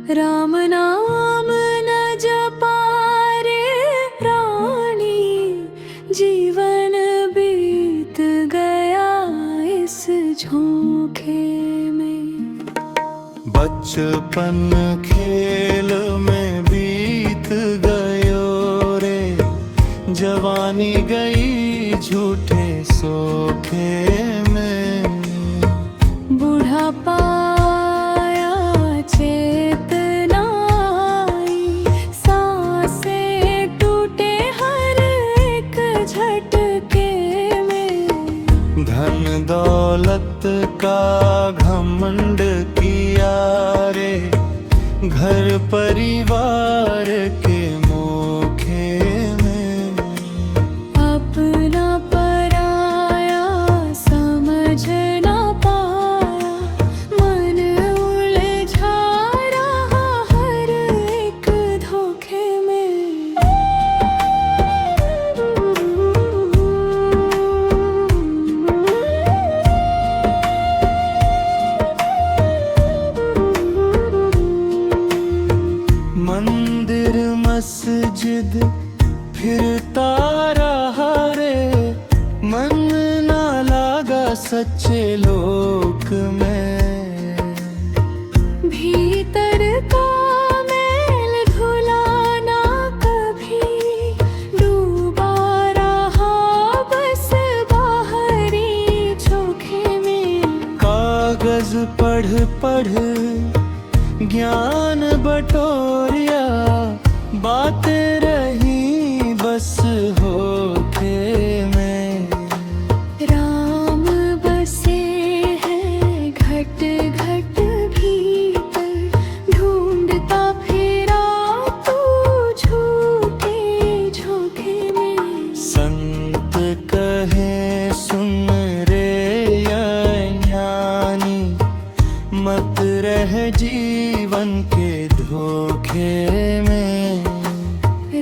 राम नाम न जपारे प्राणी, जीवन बीत गया इस झोंके में। बचपन खेल में बीत गयो रे, जवानी गई झूठे सोखे में। बुढ़ापा आया चेतना आई, सांसें टूटे हर एक झटके में। धन दौलत का घमंड किया रे, घर परिवार के मोखे में। अपना पराया समझ ना पाया, मन उलझा रहा हर एक धोखे में। मंदिर मस्जिद फिरता रहा रे, मन ना लागा सच्चे लोक में। भीतर का मैल धुलाना कभी, डूबा रहा बस बाहरी चोखे में। कागज पढ़ पढ़ ज्ञान बटोरिया, बातें रही बस होठे में। राम बसे हैं घट घट भीतर, ढूंढता फिरा तू झूठे झोंके में। संत कहे सुन रे ज्ञानी, मत रह जीवन के धोखे में।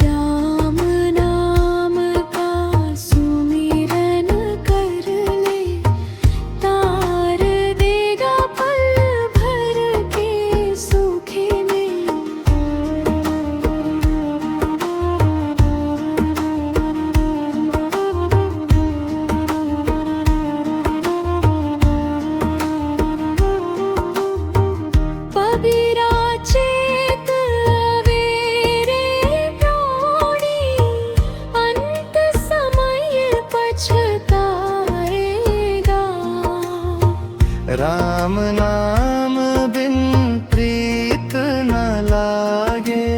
राम नाम का सुमिरन कर ले, तार देगा पल भर के सूखे में। पबीरा चेत अवेरे प्राणी, अंत समय पछताएगा। राम नाम बिन प्रीत न लागे,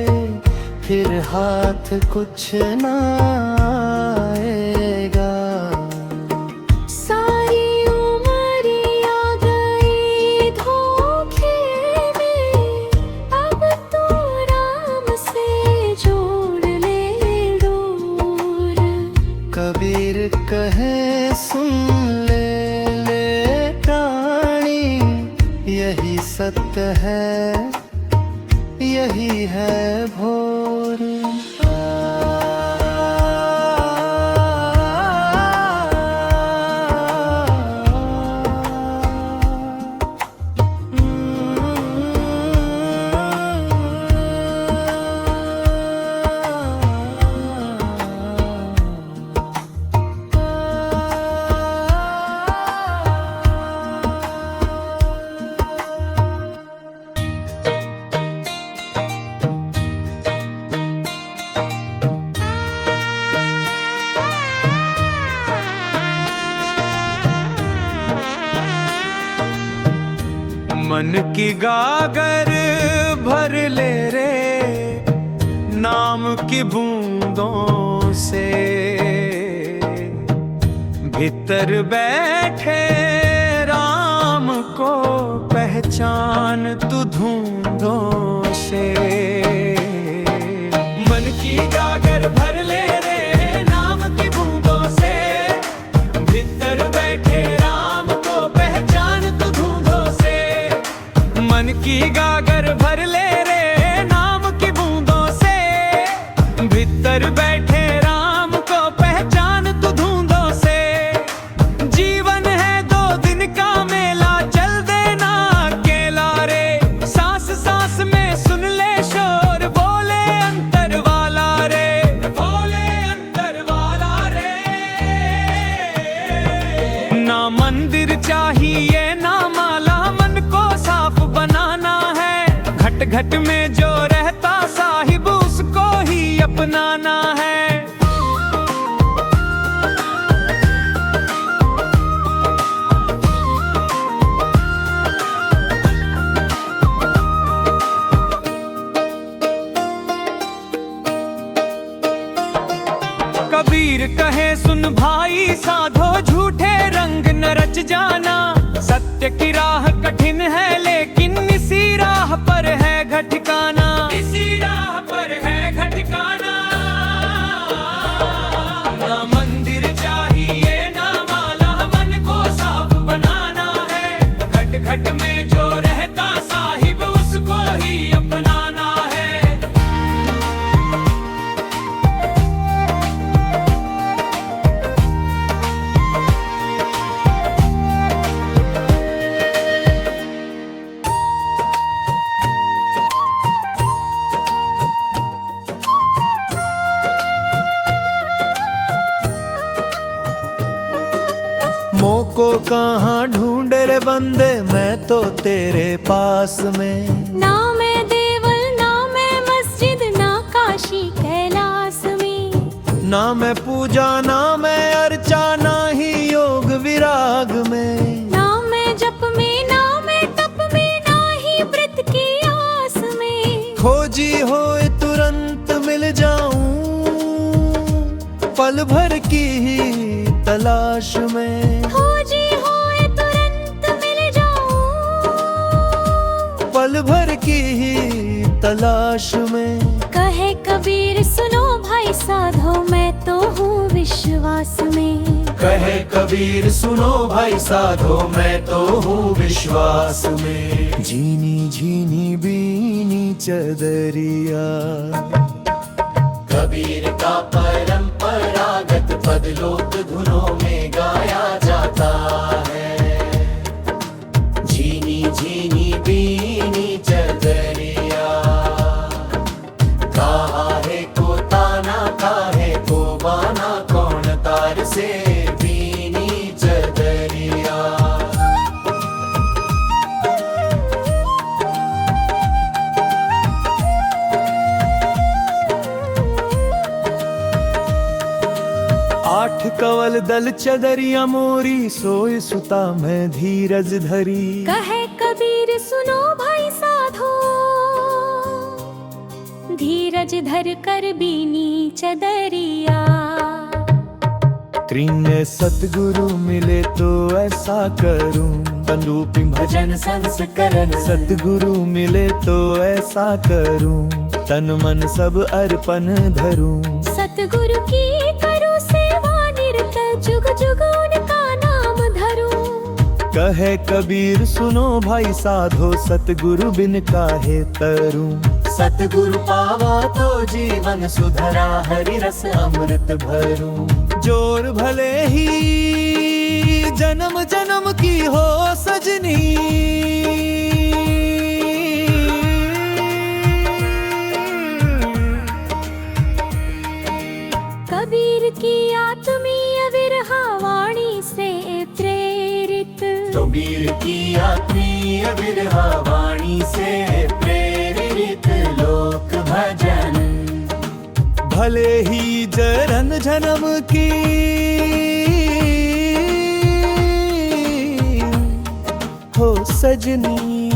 फिर हाथ कुछ न आएगा। सारी उमरिया गई धोखे में, अब तो राम से जोड़ ले डोर। कबीर कहे सुन ले प्राणी, यही सत्य है यही है भोर। मन की गागर भर ले रे, नाम की बूंदों से। भीतर बैठे राम को पहचान तू धूंधों से। मन की गागर भर ले रे, नाम की बूंदों से। भीतर बैठे राम को पहचान तू धूंधों से। मन की गागर भर ले रे, नाम की बूंदों से। भीतर बैठे राम को पहचान तू धूंधों से। जीवन है 2 दिन का मेला, चल देना अकेला रे। सांस सांस में सुन घट घट में जो रहता साहिब उसको ही अपनाना है। कबीर कहे सुन भाई साधो झूठे रंग न रच जाना। सत्य की राह कठिन है लेकिन इसी राह पर है घटिकाना। इसी राह पर है घटिकाना। ना मंदिर चाहिए ना माला, मन को साफ बनाना है। घट घट में जो रहता साहिब उसको ही अपनाना है। मोको कहाँ ढूंढे रे बंदे, मैं तो तेरे पास में। ना मैं देवल ना मैं मस्जिद ना काशी कैलाश में। ना मैं पूजा ना मैं अर्चा ना ही योग विराग में। ना मैं जप में ना मैं तप में ना ही व्रत की आस में। खोजी होए तुरंत मिल जाऊं, पल भर की ही तलाश में। खोजी होए तुरंत मिल जाऊं, पल भर की ही तलाश में। कहे कबीर सुनो भाई साधो मैं तो हूँ विश्वास में। कहे कबीर सुनो भाई साधो मैं तो हूँ विश्वास में। झीनी झीनी बीनी चदरिया कबीर का परंपरागत पद लोक धुनों में गाया जाता है। झीनी झीनी बीनी चदरिया काहे को ताना काहे को बाना, कौन तार से बीनी चदरिया। आठ कवल दल चदरिया मोरी, सोए सुता मैं धीरज धरी। कहे कबीर सुनो भाई साधो धीरज धर कर बीनी चदरिया। त्रिन्य सतगुरु मिले तो ऐसा करूं, तनरूपी भजन संस्करण। सतगुरु मिले तो ऐसा करूं, तन मन सब अर्पण धरूं। सतगुरु की करूं सेवा निरत, जुग जुग उनका नाम धरूं। कहे कबीर सुनो भाई साधो सतगुरु बिन काहे तरूं। सतगुरु पावा तो जीवन सुधरा, हरि रस अमृत भरूं। जोर भले ही जन्म जन्म की हो सजनी, कबीर की आत्मीय विरहा वाणी से प्रेरित। कबीर की आत्मीय विरहा वाणी से प्रेरित लोक भजन। भले ही जन्म जन्म की हो सजनी,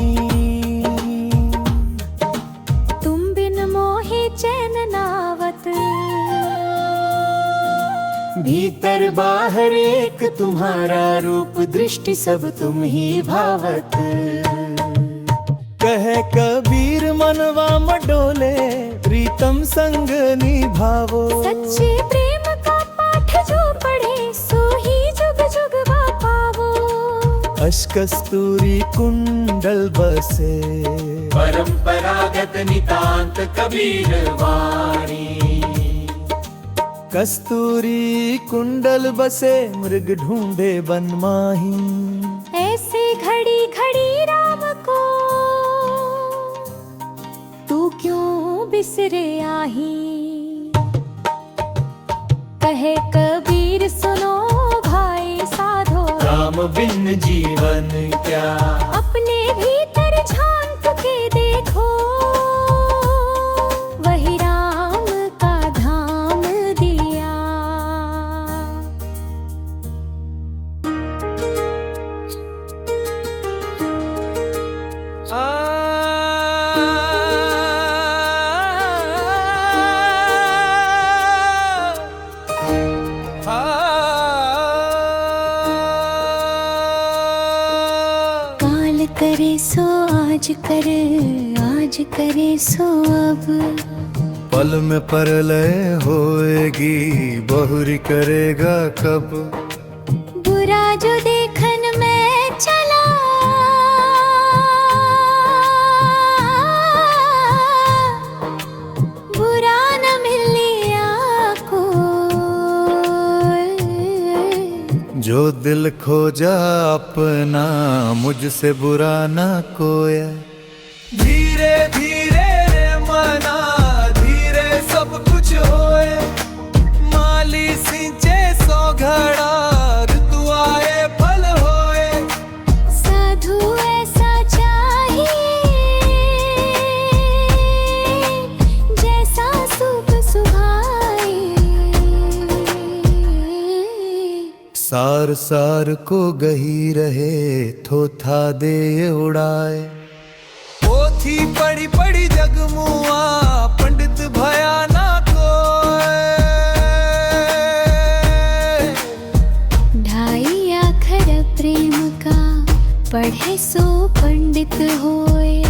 तुम बिन मोहे चैन नावत। भीतर बाहर एक तुम्हारा रूप, दृष्टि सब तुम ही भावत। कहे कबीर मनवा मडोले, प्रीतम संग निभावो। सच्चे प्रेम का पाठ जो पढ़े, सो ही जुग जुग पावो। अशकस्तूरी कुंडल बसे, परंपरागत नितांत कबीर वाणी। कस्तूरी कुंडल बसे, मृग ढूंढे बन माही। ऐसे घड़ी घड़ी राम को तू क्यों बिसरे आही। कहे कबीर सुनो भाई साधो, राम बिन जीवन क्या। अपने भीतर झांक के देखो, आज करे सो अब। पल में परलय होएगी, बहुरी करेगा कब। बुरा जो देखन में चला, बुरा न मिलिया को। जो दिल खोजा अपना, मुझसे बुरा ना कोई। धीरे धीरे रे मना, धीरे सब कुछ होए। माली सिंचे सो घड़ा, ऋतु आए फल होए। साधु ऐसा चाहिए, जैसा सुख सुहाए। सार सार को गही रहे, थोथा दे उड़ाए। पोथी पढ़ी पढ़ी जगमुआ, पंडित भया ना कोय। ढाई अक्षर प्रेम का, पढ़े सो पंडित होए।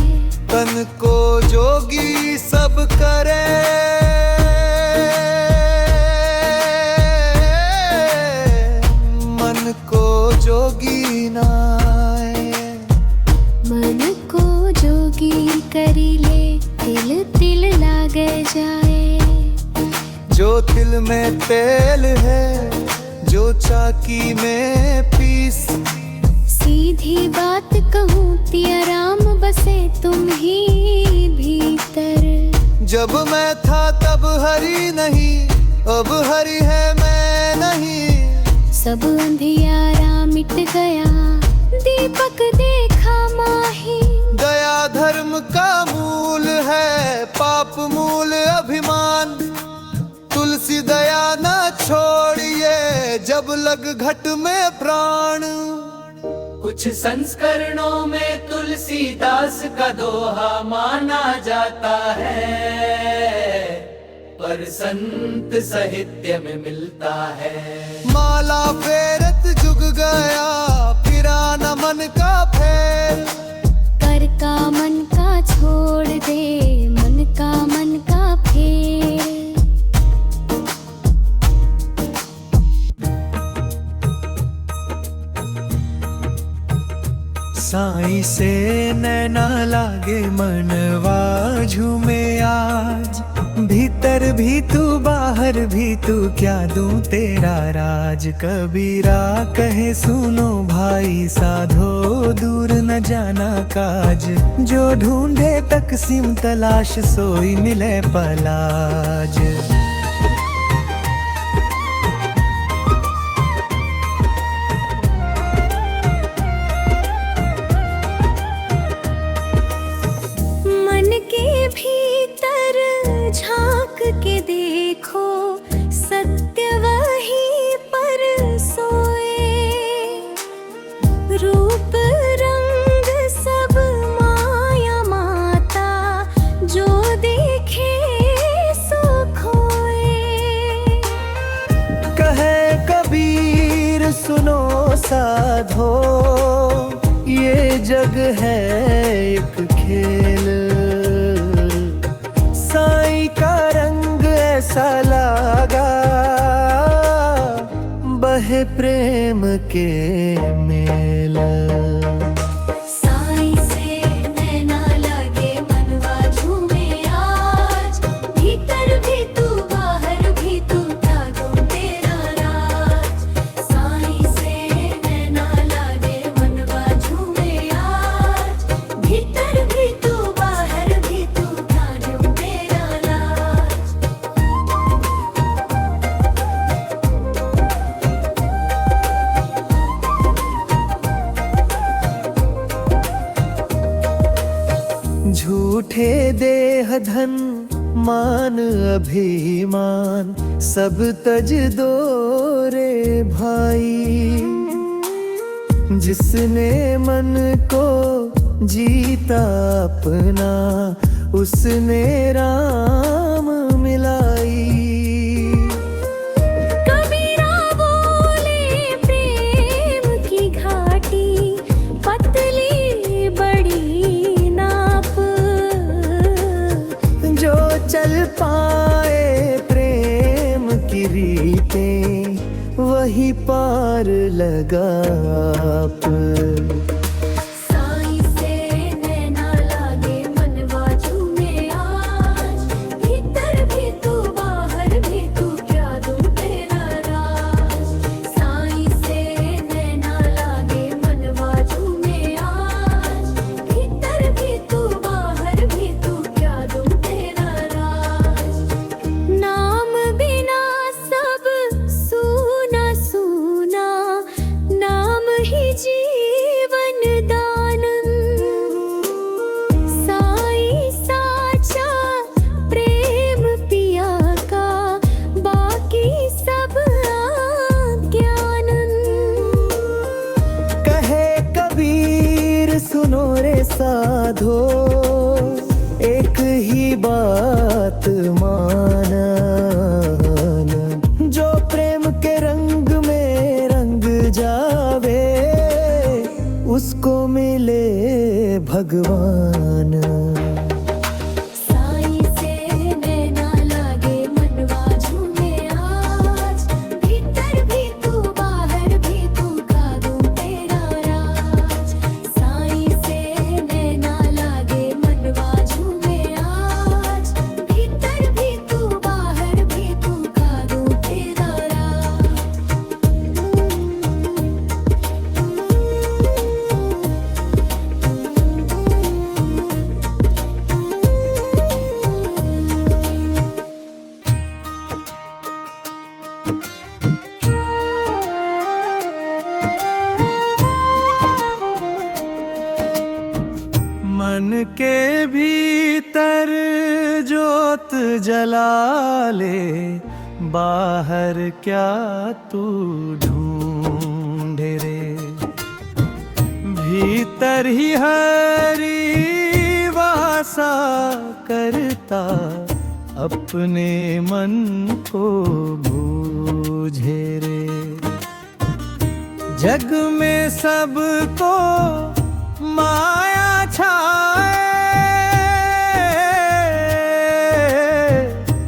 तन को जोगी सब करे, मन को जोगी नाए। मन को जोगी करी ले, तिल तिल लागे जाए। जो तिल में तेल है, जो चाकी में पीस। सीधी बात कहूँ तिया राम, बसे तुम ही भीतर। जब मैं था तब हरि नहीं, अब हरि है मैं नहीं। सब अंधियारा मिट गया, दीपक देखा माही। दया धर्म का मूल है, पाप मूल अभिमान। तुलसी दया न छोड़िए, जब लग घट में प्राण। कुछ संस्करणों में तुलसीदास का दोहा माना जाता है, पर संत साहित्य में मिलता है। माला फेरत जुग गया, फिरा न मन का फेर। कर का मन का छोड़ दे, मन का फेर। साईं से नैना लागे, मनवा झूमे आज। भीतर भी तू बाहर भी तू, क्या दूं तेरा राज। कबीरा कहे सुनो भाई, साधो दूर न जाना काज। जो ढूंढे तकसीम तलाश, सोई मिले पलाज। मन के भीतर झांक के देखो, सत्य वही पर सोए। रूप रंग सब माया माता, जो देखे सो खोए। कहे कबीर सुनो साधो, ये जग है एक खेल। साईं का रंग ऐसा लागा, बहे प्रेम के मेल। साईं से नैना लगे, मनवा झूमे आज। भीतर भी तू बाहर भी तू, क्या दूं तेरा राज। साईं से नैना लगे, मनवा झूमे आज। भीतर भी तू बाहर भी तू, क्या दूं तेरा राज। झूठे देह धन मान अभिमान, सब तज दो रे भाई। जिसने मन को जीता अपना, उसने राम मिलाई। कबीरा बोले प्रेम की घाटी, पतली बड़ी ना। पार लगा आप। साईं से नैना लागे मनवा झूमे आज, भीतर भी तू बाहर भी तू क्या दूं तेरा राज। साईं से नैना लागे मनवा झूमे आज, भीतर भी तू बाहर भी तू क्या दूं तेरा राज। नाम बिना सब सूना सूना, नाम ही जीवन दान। साईं साचा प्रेम पिया का, बाकी सब अज्ञानन। कहे कबीर सुनो रे साधो, एक ही बात माना, जो प्रेम के रंग में रंग जावे, उसको मिले भगवान। साईं से नैना लागे मनवा झूमे आज, भीतर भी तू बाहर भी तू का दूं तेरा राज। साईं से नैना लागे मनवा झूमे आज, भीतर भी तू बाहर भी तू का दूं तेरा राज। मन के भीतर जोत जला ले, बाहर क्या तू ढूंढे रे। भीतर ही हरी वासा करता, अपने मन को बूझे रे। जग में सबको माया छाए,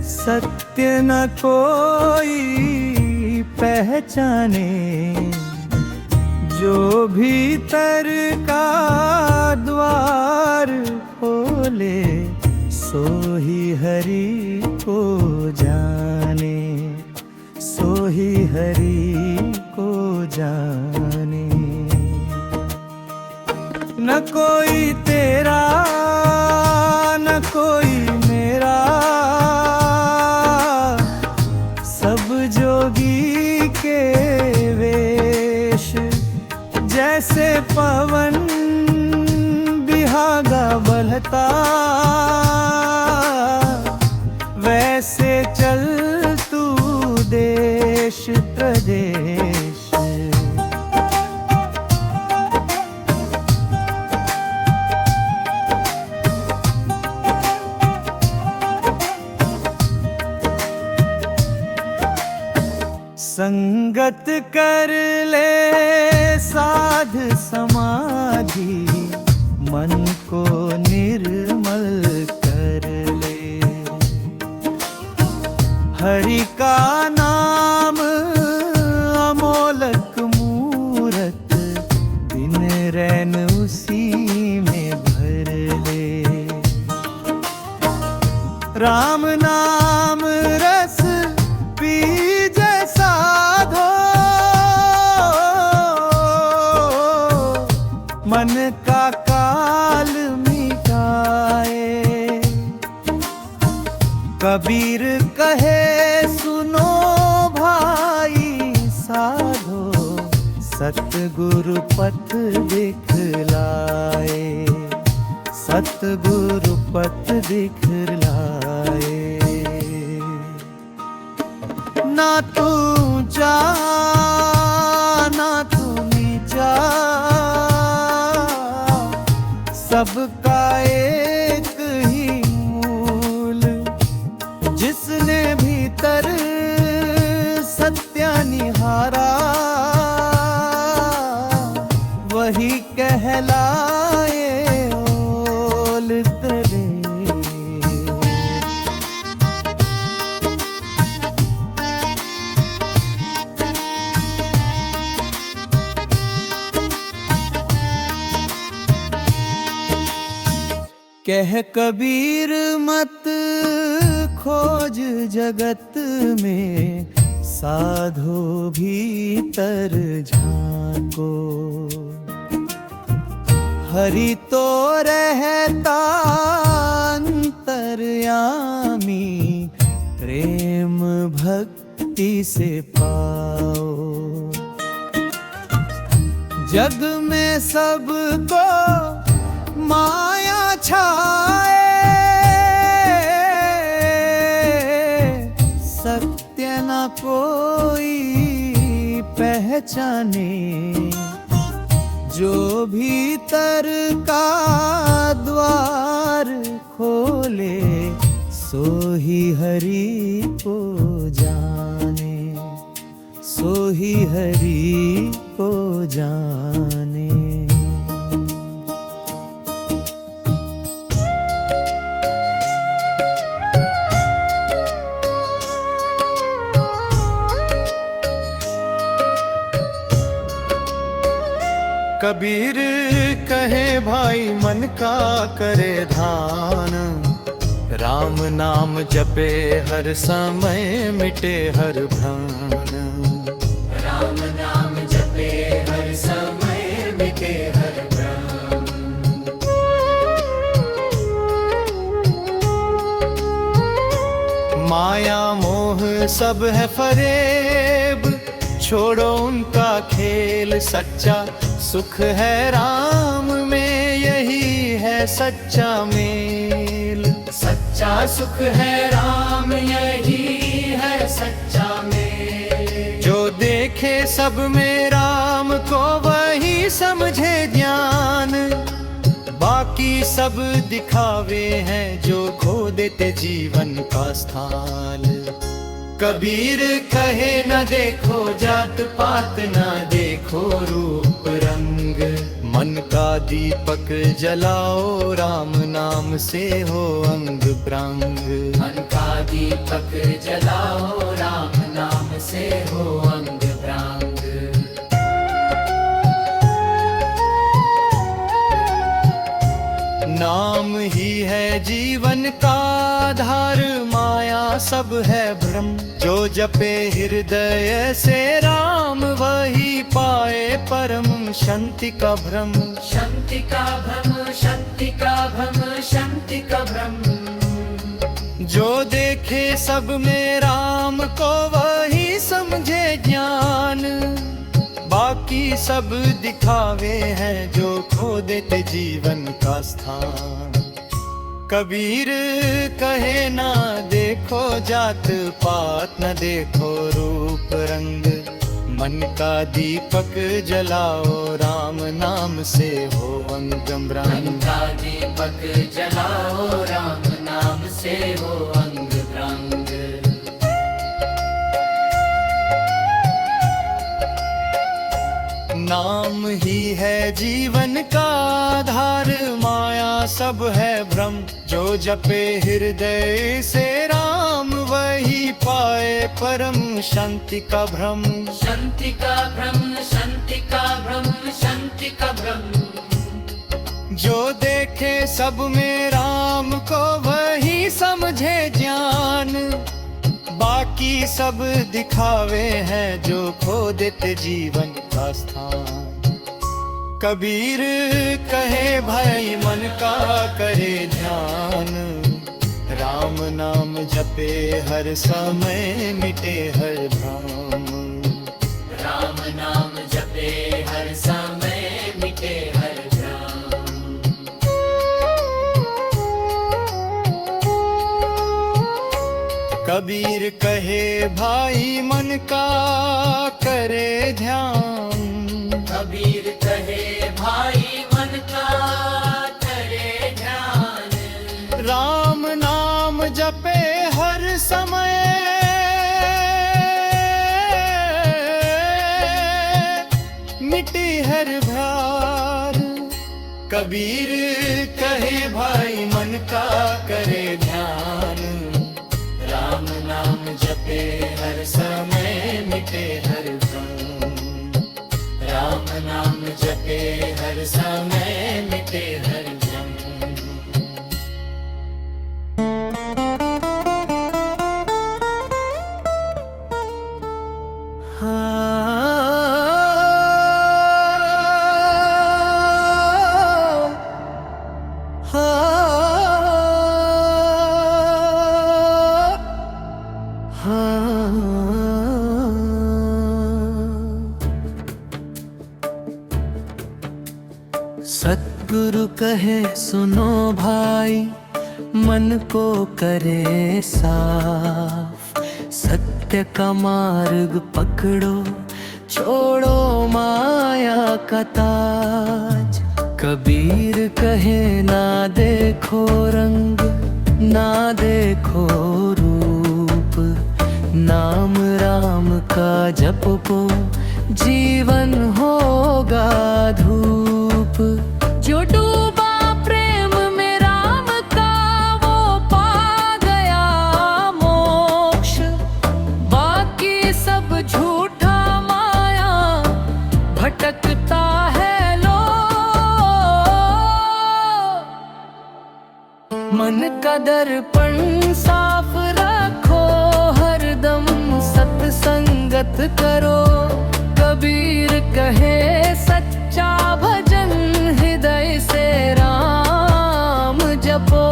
सत्य न कोई पहचाने। जो भीतर का द्वार खोले, सो ही हरि को जाने, सो ही हरि को जाने। न कोई तेरा न कोई मेरा, सब जोगी के वेश। जैसे पवन बिहागा बहता, वैसे चल तू देश प्रदेश। संगत कर ले साध समाधि, मन को निर्मल कर ले। हरि का नाम अमोलक मूरत, दिन रैन उसी में भर ले। राम नाम रस पीजे साधो, मन का काल मिटाए। कबीर कहे सुनो भाई साधो, सतगुरु पथ दिखलाए, सतगुरु पथ दिखलाए। ना तू ऊंचा ना तू नीचा, सबका एक ही मूल। जिसने भीतर सत्य निहारा, वही कहलाए ओल तेरे। कह कबीर मत खोज जगत में, साधो भीतर झांको। हरि तो रहता अंतर्यामी, प्रेम भक्ति से पाओ। जग में सबको माया छाए, सत्य न कोई पहचाने। जो भीतर का द्वार खोले, सो ही हरि को जाने, सो ही हरि को जाने। कबीर कहे भाई मन का करे ध्यान, राम नाम जपे हर समय मिटे हर भ्रम। राम नाम जपे हर समय मिटे हर भ्रम। माया मोह सब है फरेब, छोड़ो उनका खेल। सच्चा सुख है राम में, यही है सच्चा मेल। सच्चा सुख है राम, यही है सच्चा मेल। जो देखे सब में राम को, वही समझे ज्ञान। बाकी सब दिखावे हैं, जो खो देते जीवन का स्थान। कबीर कहे न देखो जात पात, न देखो रूप रंग। मन का दीपक जलाओ, राम नाम से हो अंग प्रंग। मन का दीपक जलाओ, राम नाम से हो अंग प्रंग। नाम ही है जीवन का आधार, माया सब है भ्रम। जो जपे हृदय से राम, वही पाए परम शांति का भ्रम। शांति का भ्रम, शांति का भ्रम, शांति का भ्रम। जो देखे सब में राम को, वही समझे ज्ञान। बाकी सब दिखावे हैं, जो खो देते जीवन का स्थान। कबीर कहे ना देखो जात पात, न देखो रूप रंग। मन का दीपक जलाओ, राम नाम से हो अंग मन ब्रह्म। का दीपक जलाओ, राम नाम से हो अंग प्रंग। नाम ही है जीवन का आधार, माया सब है भ्रम। जो जपे हृदय से राम, वही पाए परम शांति का भ्रम। शांति का भ्रम, शांति का भ्रम, शांति का भ्रम। जो देखे सब में राम को, वही समझे ज्ञान। बाकी सब दिखावे हैं, जो खो देते जीवन का स्थान। कबीर कहे भाई मन का करे ध्यान, राम नाम जपे हर समय मिटे हर भ्रम। राम नाम जपे हर समय मिटे हर भ्रम। कबीर कहे भाई मन का करे ध्यान, कबीर कहे भाई मन का करे ध्यान। राम नाम जपे हर समय मिटी हर भ्रार। कबीर कहे भाई मन का करे ध्यान, राम नाम जपे हर समय मिटे हर भ्रम। राम नाम जपे हर समय मिटे हर भ्रम। कहे सुनो भाई, मन को करे साफ, सत्य का मार्ग पकड़ो, छोड़ो माया का ताज। कबीर कहे ना देखो रंग, ना देखो रूप, नाम राम का जपो, जीवन होगा धूप। जो डूबा प्रेम में राम का, वो पा गया मोक्ष, बाकी सब झूठा माया भटकता है मन का दर्पण साफ रखो, हरदम सत्संगत करो। कबीर कहे सच्चा भजन, हृदय से राम जपो।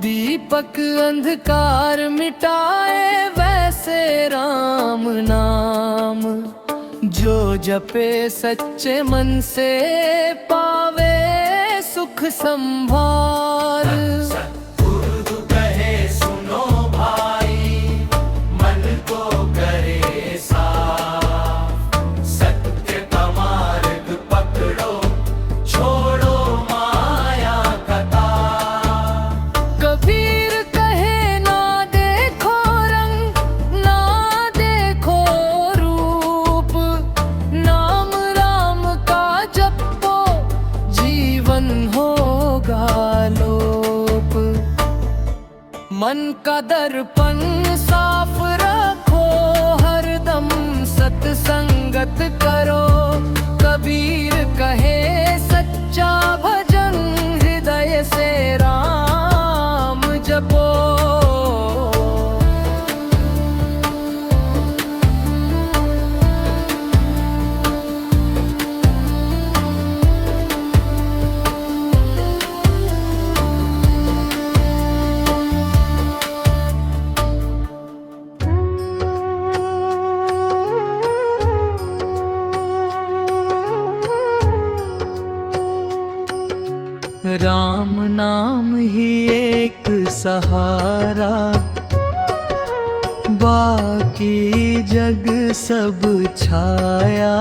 दीपक अंधकार मिटाए, वैसे राम नाम जो जपे सच्चे मन से, पावे सुख संभार। सद्गुरु कहे सुनो भाई, मन को करे साफ, सत्य का मार्ग पकड़ो, छोड़ो माया का ताज। कबीर कहे ना देखो रंग, ना देखो रूप, नाम राम का जपो, जीवन होगा लोप। मन का दर्पण साफ रखो, हरदम सत्संगत करो। कबीर कहे सच्चा भजन, हृदय से राम जपो। राम नाम ही एक सहारा, बाकी जग सब छाया।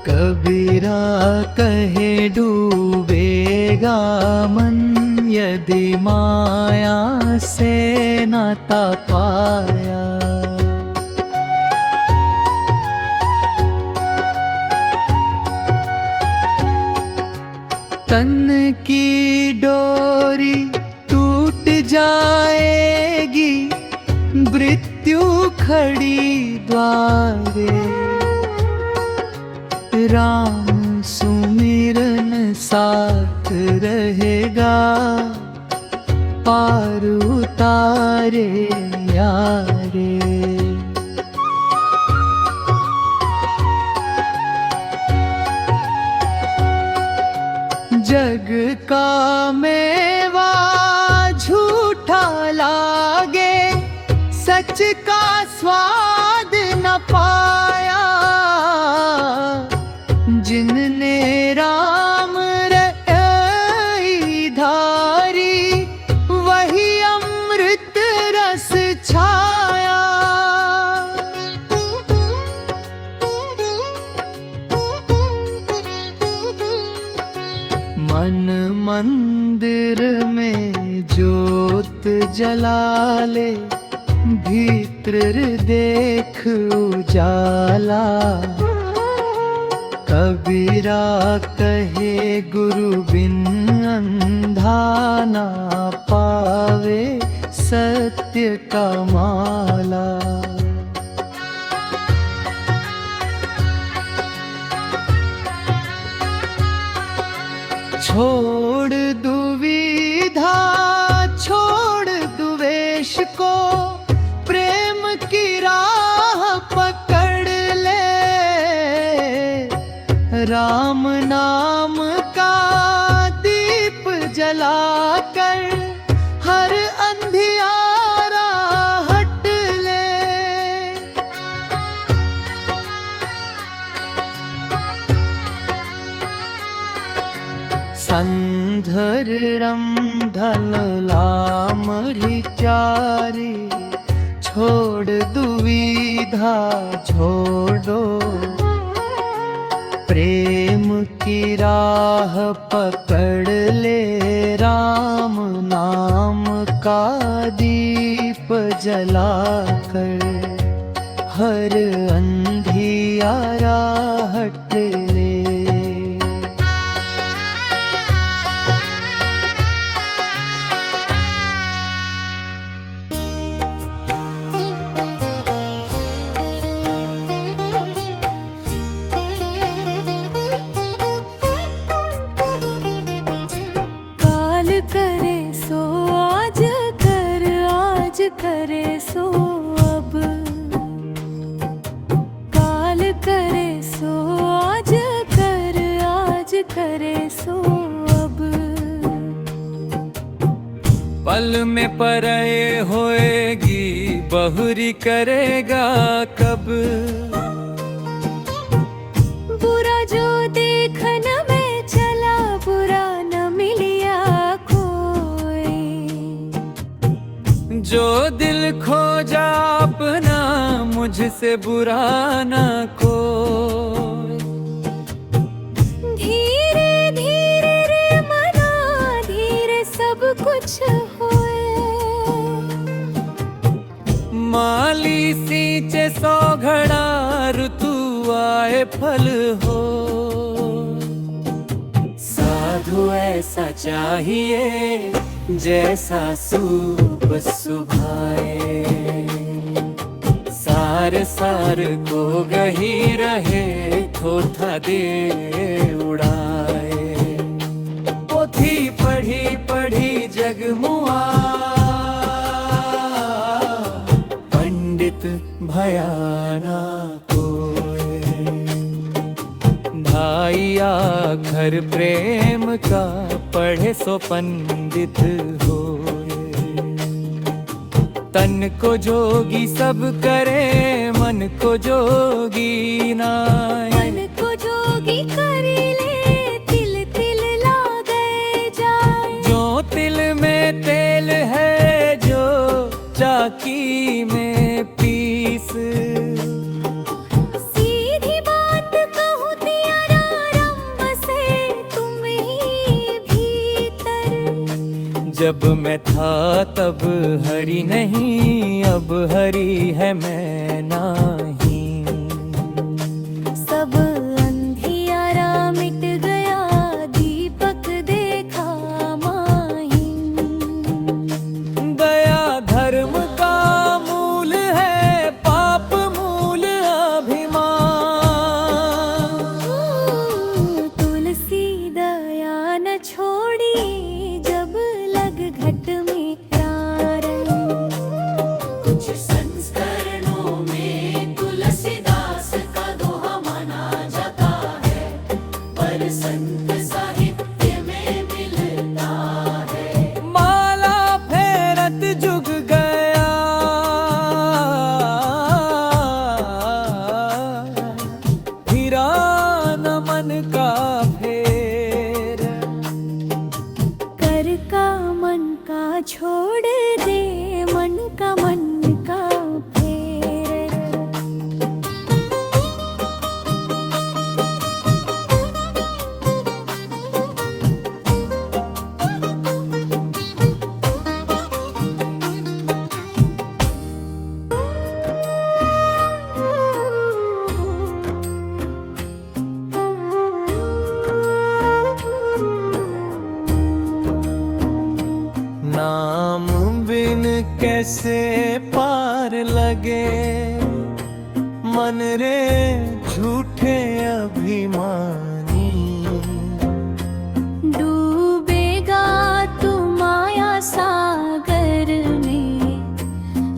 कबीरा कहे डूबेगा मन, यदि माया से नाता पाया। तन की डोरी टूट जाएगी, मृत्यु खड़ी द्वारे। राम सुमिरन साथ रहेगा, पार उतारे यारे। जग का मेवा झूठा लागे, सच का स्वाद न पाया। जिनने राम रई धारी, वही अमृत रस छाया। मन मंदिर में ज्योत जला ले, भीतर देख उजाला। कबीरा कहे गुरु बिन अंधा ना पावे, सत्य का माला। छोड़ दुविधा, छोड़ द्वेष को, प्रेम की राह पकड़ ले। राम नाम का दीप जलाकर हर अंधियारा हट ले। संधर रंधल लामरी चारी छोड़ दुविधा छोड़ो। प्रेम की राह पकड़ ले राम नाम का दीप जलाकर हर अंधियारा हट ले। करे सो आज कर, आज करे सो अब। काल करे सो आज कर, आज करे सो अब। पल में परए होएगी बहुरी करेगा कब। बुरा जो देखन में चला बुरा न मिलिया कोई। जो दिल खोजा अपना मुझसे बुरा ना कोई। धीरे धीरे रे मना धीरे सब कुछ होए। माली सींचे सौ घड़ा ऋतु आए फल हो। साधु ऐसा चाहिए जैसा सूप सुभाए। सार सार को गही रहे थोथा दे उड़ाए। पोथी पढ़ी पढ़ी जगमुआ पंडित भयाना कोय। भाई आखर प्रेम का पढ़े सो पंडित होए। तन को जोगी सब करे मन को जोगी नाय। मन को जोगी करी ले तिल तिल लागे जाए। जो तिल में तेल है जो चाकी में पीस। सीधी बात कहूँ तेरा रंग से तुम ही भीतर। जब मैं था तब हरी नहीं अब हरी है मैं नाही। सब अंधियारा मिट गया दीपक देखा माही। दया धर्म का मूल है पाप मूल अभिमान। तुलसी दया न छोड़ी जब लग घट में प्रारण। कुछ संस्करणों में तुलसीदास का दोहा माना जाता है। पर संत साहित्य में मिलता है। माला फेरत जुग गया फिरा न मन का फेर। कर का मन का छोड़ दे मन का फेर। नाम बिन कैसे पार लगे मन रे झूठे अभिमानी। डूबेगा तू माया सागर में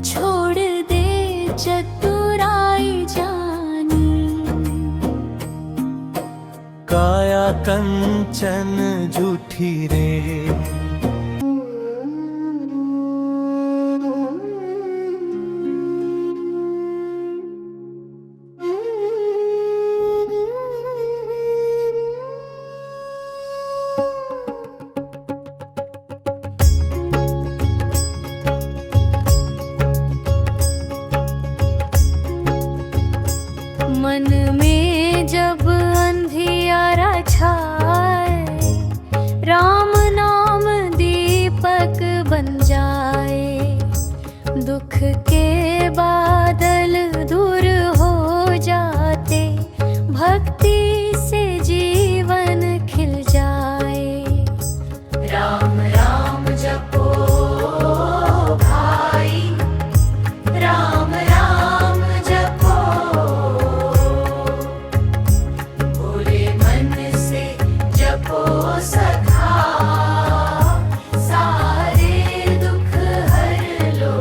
छोड़ दे चतुराई जानी। का कंचन झूठी रे। मन में जब अंधियारा छाए, राम नाम दीपक बन जाए। दुख के बादल दूर हो जाते, भक्ति से जीवन खिल जाए। राम राम जपो भाई, राम राम जपो, भोले मन से जपो सखा, सारे दुख हर लो।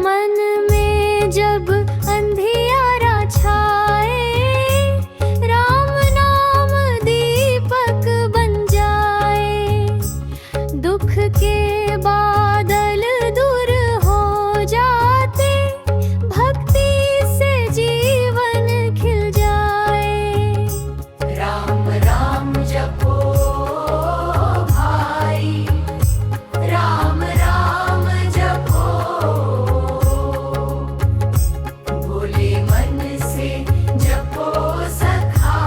मन में जब अंधियारा छाए, राम नाम दीपक बन जाए। दुख के बादल दूर हो जाते, भक्ति से जीवन खिल जाए। राम राम जपो भाई, राम राम जपो, भोले मन से जपो सखा,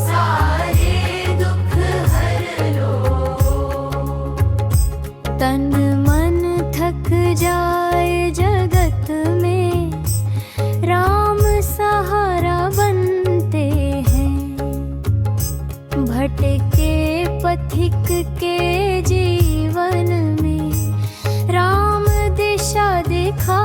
सारे दुख हर लो। तन मन थक जाए जगत में, राम सहारा बनते हैं। भटके पथिक के जीवन में, राम दिशा दिखा